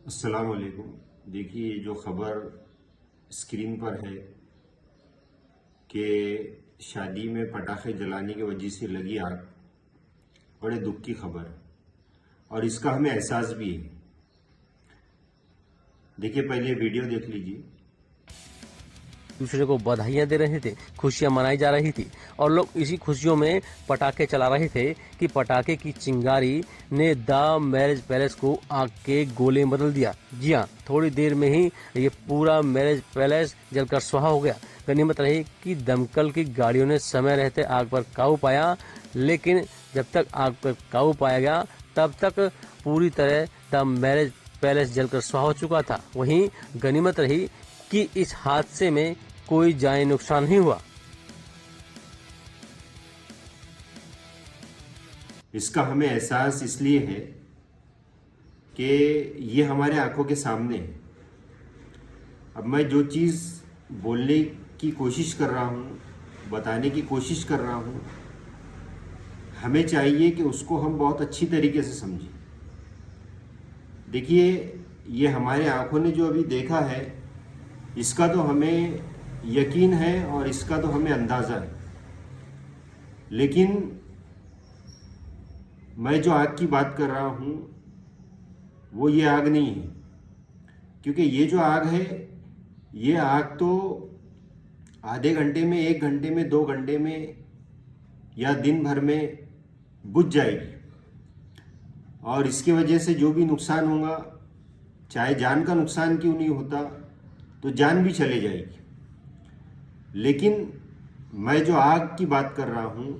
السلام علیکم۔ دیکھیے جو خبر اسکرین پر ہے کہ شادی میں پٹاخے جلانے کی وجہ سے لگی آگ، بڑے دکھ کی خبر ہے اور اس کا ہمیں احساس بھی ہے۔ دیکھیے پہلے ویڈیو دیکھ لیجیے۔ دوسرے کو بدھائیاں دے رہے تھے، خوشیاں منائی جا رہی تھی اور لوگ اسی خوشیوں میں پٹاخے چلا رہے تھے کہ پٹاخے کی چنگاری نے دا میرج پیلس کو آگ کے گولے میں بدل دیا۔ جی ہاں، تھوڑی دیر میں ہی یہ پورا میرج پیلس جل کر سوہا ہو گیا۔ غنیمت رہی کہ دمکل کی گاڑیوں نے سمے رہتے آگ پر قابو پایا، لیکن جب تک آگ پر قابو پایا گیا تب تک پوری طرح دا میرج پیلس جل کر سوہا ہو چکا تھا۔ وہیں غنیمت رہی کہ اس حادثے میں کوئی جانی نقصان نہیں ہوا۔ اس کا ہمیں احساس اس لیے ہے کہ یہ ہمارے آنکھوں کے سامنے ہے۔ اب میں جو چیز بولنے کی کوشش کر رہا ہوں، بتانے کی کوشش کر رہا ہوں، ہمیں چاہیے کہ اس کو ہم بہت اچھی طریقے سے سمجھیں۔ دیکھیے یہ ہمارے آنکھوں نے جو ابھی دیکھا ہے، اس کا تو ہمیں یقین ہے اور اس کا تو ہمیں اندازہ ہے، لیکن میں جو آگ کی بات کر رہا ہوں وہ یہ آگ نہیں ہے، کیونکہ یہ جو آگ ہے یہ آگ تو آدھے گھنٹے میں، 1 گھنٹے میں، 2 گھنٹے میں یا دن بھر میں بجھ جائے گی، اور اس کی وجہ سے جو بھی نقصان ہوگا، چاہے جان کا نقصان کیوں نہیں ہوتا تو جان بھی چلے جائے گی۔ لیکن میں جو آگ کی بات کر رہا ہوں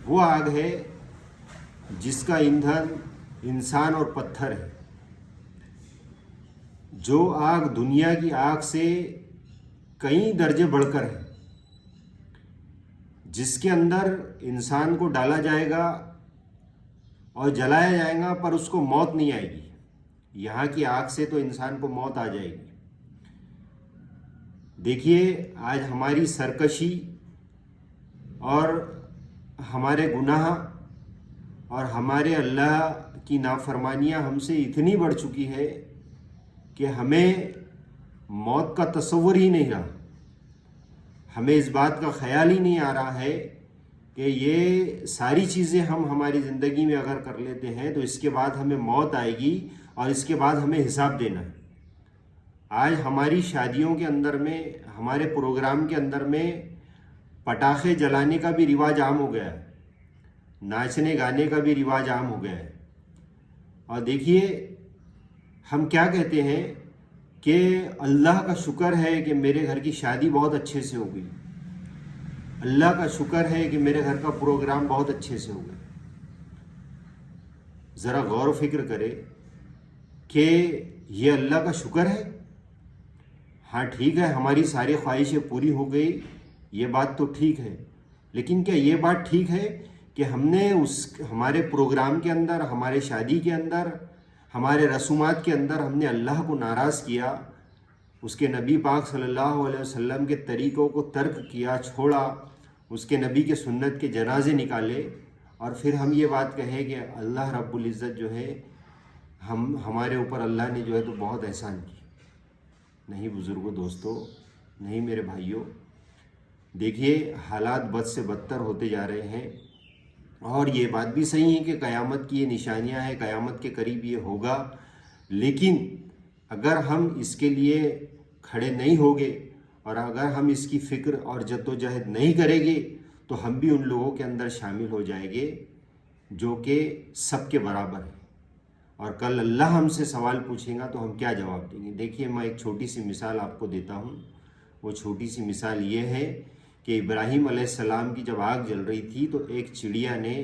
وہ آگ ہے جس کا ایندھن انسان اور پتھر ہے۔ جو آگ دنیا کی آگ سے کئی درجے بڑھ کر ہے، جس کے اندر انسان کو ڈالا جائے گا اور جلایا جائے گا پر اس کو موت نہیں آئے گی۔ یہاں کی آگ سے تو انسان کو موت آ جائے گی۔ دیکھیے آج ہماری سرکشی اور ہمارے گناہ اور ہمارے اللہ کی نافرمانیاں ہم سے اتنی بڑھ چکی ہے کہ ہمیں موت کا تصور ہی نہیں رہا۔ ہمیں اس بات کا خیال ہی نہیں آ رہا ہے کہ یہ ساری چیزیں ہم ہماری زندگی میں اگر کر لیتے ہیں تو اس کے بعد ہمیں موت آئے گی اور اس کے بعد ہمیں حساب دینا ہے۔ آج ہماری شادیوں کے اندر میں، ہمارے پروگرام کے اندر میں پٹاخے جلانے کا بھی رواج عام ہو گیا ہے، ناچنے گانے کا بھی رواج عام ہو گیا ہے۔ اور دیکھیے ہم کیا کہتے ہیں کہ اللہ کا شکر ہے کہ میرے گھر کی شادی بہت اچھے سے ہو گئی، اللہ کا شکر ہے کہ میرے گھر کا پروگرام بہت اچھے سے ہو گیا۔ ذرا غور و فکر کرے کہ یہ اللہ کا شکر ہے؟ ہاں ٹھیک ہے، ہماری ساری خواہشیں پوری ہو گئی، یہ بات تو ٹھیک ہے، لیکن کیا یہ بات ٹھیک ہے کہ ہم نے ہمارے پروگرام کے اندر، ہمارے شادی کے اندر، ہمارے رسومات کے اندر ہم نے اللہ کو ناراض کیا، اس کے نبی پاک صلی اللہ علیہ وسلم کے طریقوں کو ترک کیا، چھوڑا، اس کے نبی کے سنت کے جنازے نکالے، اور پھر ہم یہ بات کہیں کہ اللہ رب العزت جو ہے ہمارے اوپر اللہ نے جو ہے تو بہت احسان کی؟ نہیں بزرگوں، دوستوں، نہیں میرے بھائیوں، دیکھیے حالات بد سے بدتر ہوتے جا رہے ہیں، اور یہ بات بھی صحیح ہے کہ قیامت کی یہ نشانیاں ہیں، قیامت کے قریب یہ ہوگا، لیکن اگر ہم اس کے لیے کھڑے نہیں ہوگے اور اگر ہم اس کی فکر اور جدوجہد نہیں کریں گے تو ہم بھی ان لوگوں کے اندر شامل ہو جائیں گے جو کہ سب کے برابر ہیں، اور کل اللہ ہم سے سوال پوچھے گا تو ہم کیا جواب دیں گے؟ دیکھیے میں ایک چھوٹی سی مثال آپ کو دیتا ہوں۔ وہ چھوٹی سی مثال یہ ہے کہ ابراہیم علیہ السلام کی جب آگ جل رہی تھی تو ایک چڑیا نے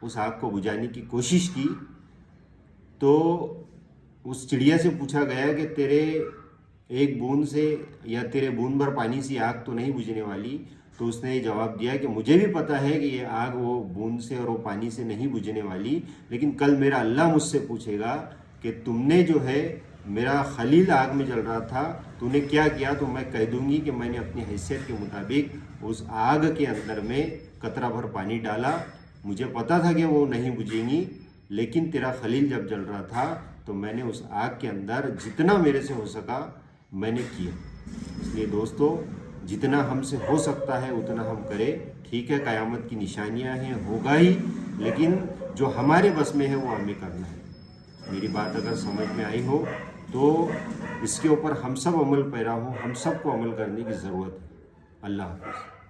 اس آگ کو بجھانے کی کوشش کی، تو اس چڑیا سے پوچھا گیا کہ تیرے ایک بوند سے یا تیرے بوند بھر پانی سے آگ تو نہیں بجھنے والی؟ تو اس نے یہ جواب دیا کہ مجھے بھی پتہ ہے کہ یہ آگ وہ بوند سے اور وہ پانی سے نہیں بجھنے والی، لیکن کل میرا اللہ مجھ سے پوچھے گا کہ تم نے جو ہے میرا خلیل آگ میں جل رہا تھا، تو نے کیا کیا؟ تو میں کہہ دوں گی کہ میں نے اپنی حیثیت کے مطابق اس آگ کے اندر میں قطرہ بھر پانی ڈالا، مجھے پتا تھا کہ وہ نہیں بجھیں گی، لیکن تیرا خلیل جب جل رہا تھا تو میں نے اس آگ کے اندر جتنا میرے سے ہو سکا میں نے کیا. اس لیے دوستو جتنا ہم سے ہو سکتا ہے اتنا ہم کریں. ٹھیک ہے قیامت کی نشانیاں ہیں, ہوگا ہی, لیکن جو ہمارے بس میں ہے وہ ہمیں کرنا ہے. میری بات اگر سمجھ میں آئی ہو تو اس کے اوپر ہم سب عمل پیرا ہوں, ہم سب کو عمل کرنے کی ضرورت ہے. اللہ حافظ.